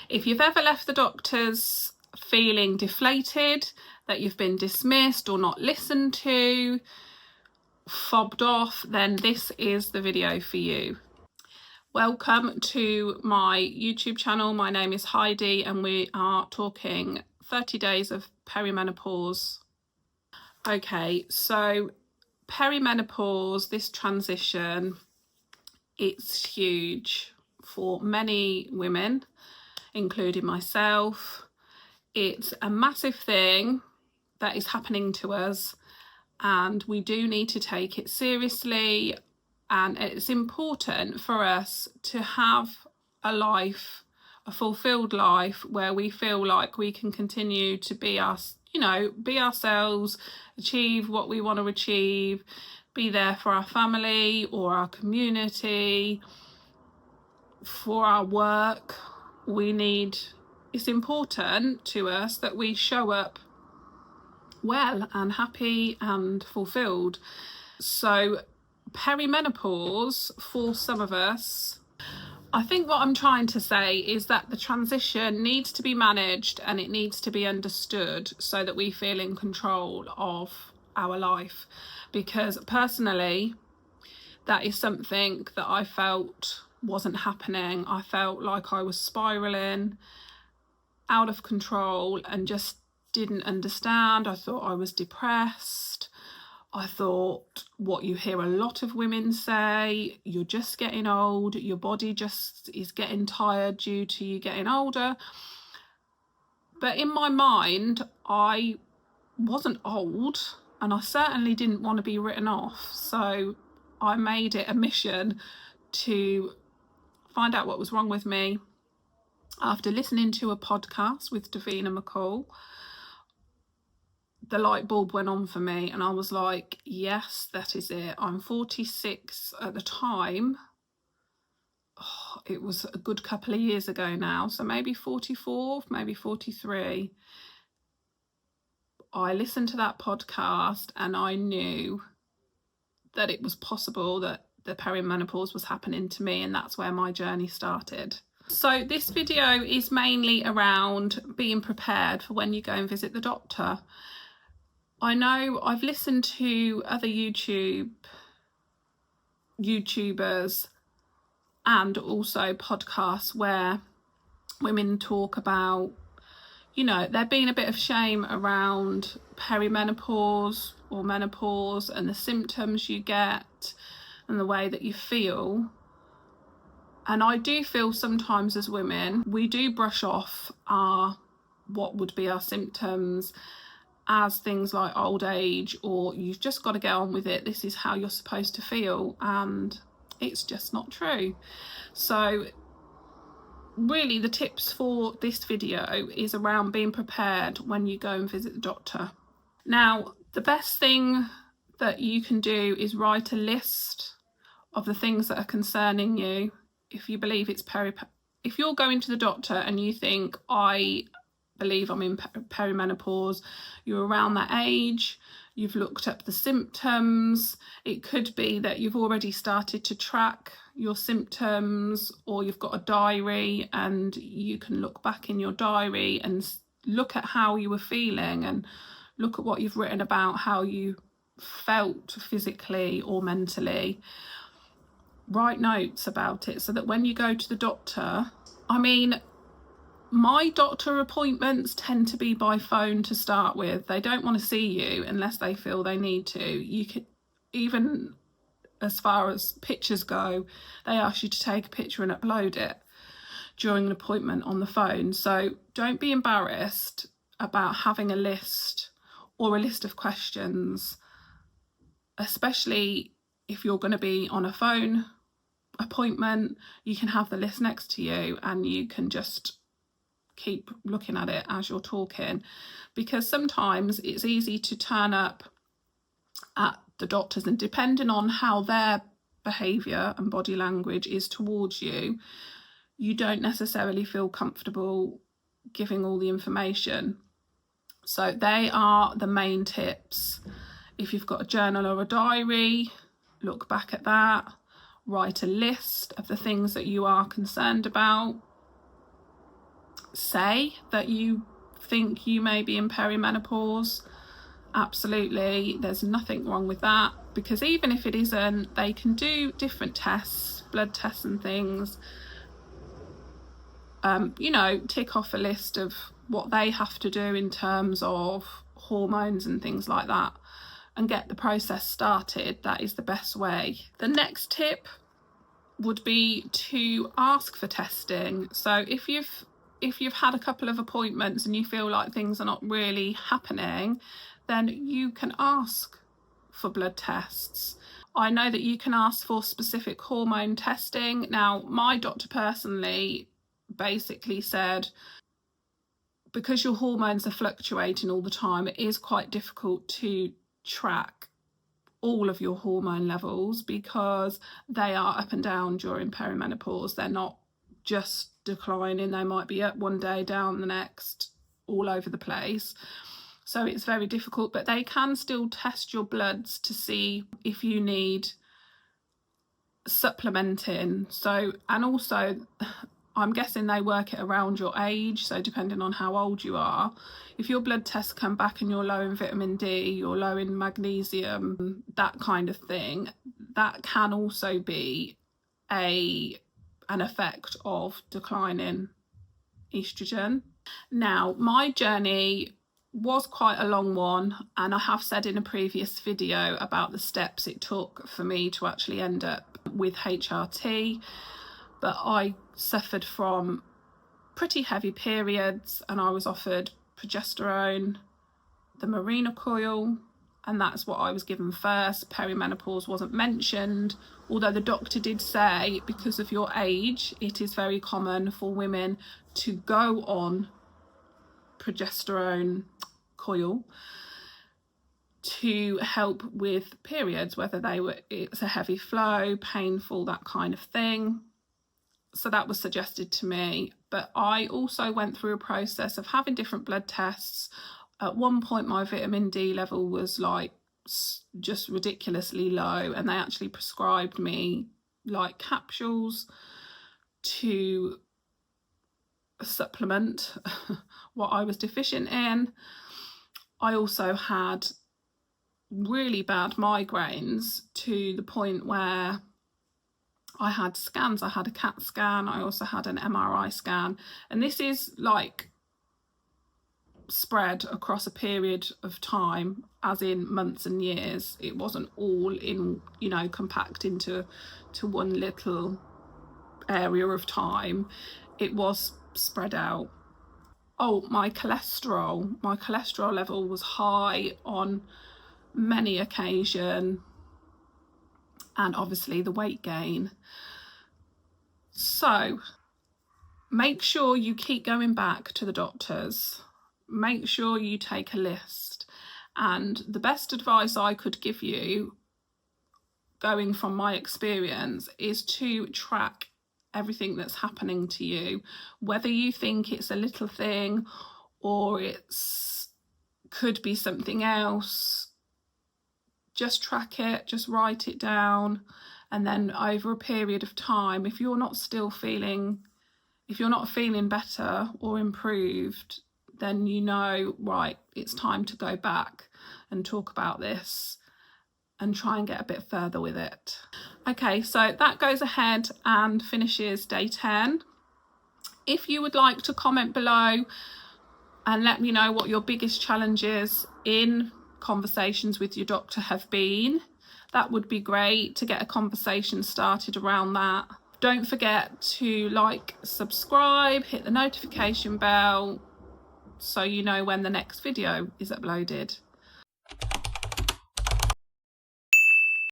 If you've ever left the doctors feeling deflated, that you've been dismissed or not listened to, fobbed off, then this is the video for you. Welcome to my YouTube channel. My name is Heidi and we are talking 30 days of perimenopause. Okay, so perimenopause, this transition, it's huge for many women, including myself. It's a massive thing that is happening to us and we do need to take it seriously, and it's important for us to have a life, a fulfilled life, where we feel like we can continue to be us, be ourselves, achieve what we want to achieve, be there for our family or our community, for our work. It's important to us that we show up well and happy and fulfilled. So perimenopause, for some of us, I think what I'm trying to say is that the transition needs to be managed and it needs to be understood so that we feel in control of our life. Because personally, that is something that I felt wasn't happening. I felt like I was spiraling out of control and just didn't understand. I thought I was depressed. I thought what you hear a lot of women say, you're just getting old, your body just is getting tired due to you getting older. But in my mind, I wasn't old and I certainly didn't want to be written off. So I made it a mission to find out what was wrong with me. After listening to a podcast with Davina McCall, the light bulb went on for me and I was like, yes, that is it. I'm 46 at the time. It was a good couple of years ago now, so maybe 44, maybe 43. I listened to that podcast and I knew that it was possible that the perimenopause was happening to me, and that's where my journey started. So this video is mainly around being prepared for when you go and visit the doctor. I know I've listened to other YouTubers and also podcasts where women talk about, there being a bit of shame around perimenopause or menopause and the symptoms you get and the way that you feel. And I do feel sometimes as women, we do brush off what would be our symptoms as things like old age, or you've just got to get on with it, this is how you're supposed to feel, and it's just not true. So really the tips for this video is around being prepared when you go and visit the doctor. Now, the best thing that you can do is write a list of the things that are concerning you. If you believe it's if you're going to the doctor and you think, I believe I'm in perimenopause, you're around that age, you've looked up the symptoms, it could be that you've already started to track your symptoms, or you've got a diary and you can look back in your diary and look at how you were feeling and look at what you've written about how you felt physically or mentally. Write notes about it so that when you go to the doctor, my doctor appointments tend to be by phone to start with. They don't want to see you unless they feel they need to. You could, even as far as pictures go, they ask you to take a picture and upload it during an appointment on the phone. So don't be embarrassed about having a list or a list of questions, especially if you're going to be on a phone appointment. You can have the list next to you and you can just keep looking at it as you're talking, because sometimes it's easy to turn up at the doctors and depending on how their behaviour and body language is towards you, you don't necessarily feel comfortable giving all the information. So they are the main tips. If you've got a journal or a diary, look back at that, write a list of the things that you are concerned about, say that you think you may be in perimenopause. Absolutely, there's nothing wrong with that, because even if it isn't, they can do different tests, blood tests and things, you know, tick off a list of what they have to do in terms of hormones and things like that, and get the process started. That is the best way. The next tip would be to ask for testing. So if you've had a couple of appointments and you feel like things are not really happening, then you can ask for blood tests. I know that you can ask for specific hormone testing. Now, my doctor personally basically said, because your hormones are fluctuating all the time, it is quite difficult to track all of your hormone levels, because they are up and down during perimenopause. They're not just declining, they might be up one day, down the next, all over the place. So it's very difficult, but they can still test your bloods to see if you need supplementing. So, and also I'm guessing they work it around your age, so depending on how old you are, if your blood tests come back and you're low in vitamin D, you're low in magnesium, that kind of thing, that can also be an effect of declining estrogen. Now, my journey was quite a long one, and I have said in a previous video about the steps it took for me to actually end up with HRT, but I suffered from pretty heavy periods, and I was offered progesterone, the Mirena coil, and that's what I was given first. Perimenopause wasn't mentioned, although the doctor did say because of your age it is very common for women to go on progesterone coil to help with periods, whether it's a heavy flow, painful, that kind of thing. So that was suggested to me, but I also went through a process of having different blood tests. At one point my vitamin D level was like just ridiculously low, and they actually prescribed me like capsules to supplement what I was deficient in. I also had really bad migraines to the point where I had scans. I had a CAT scan, I also had an MRI scan, and this is like spread across a period of time, as in months and years. It wasn't all in, you know, compact into one little area of time. It was spread out. Oh, my cholesterol level was high on many occasions, and obviously the weight gain. So make sure you keep going back to the doctors. Make sure you take a list. And the best advice I could give you, going from my experience, is to track everything that's happening to you, whether you think it's a little thing or could be something else. Just track it, just write it down, and then over a period of time, if you're not feeling better or improved, then you know, right, it's time to go back and talk about this and try and get a bit further with it. Okay, so that goes ahead and finishes day 10. If you would like to comment below and let me know what your biggest challenges in conversations with your doctor have been, that would be great to get a conversation started around that. Don't forget to like, subscribe, hit the notification bell so you know when the next video is uploaded.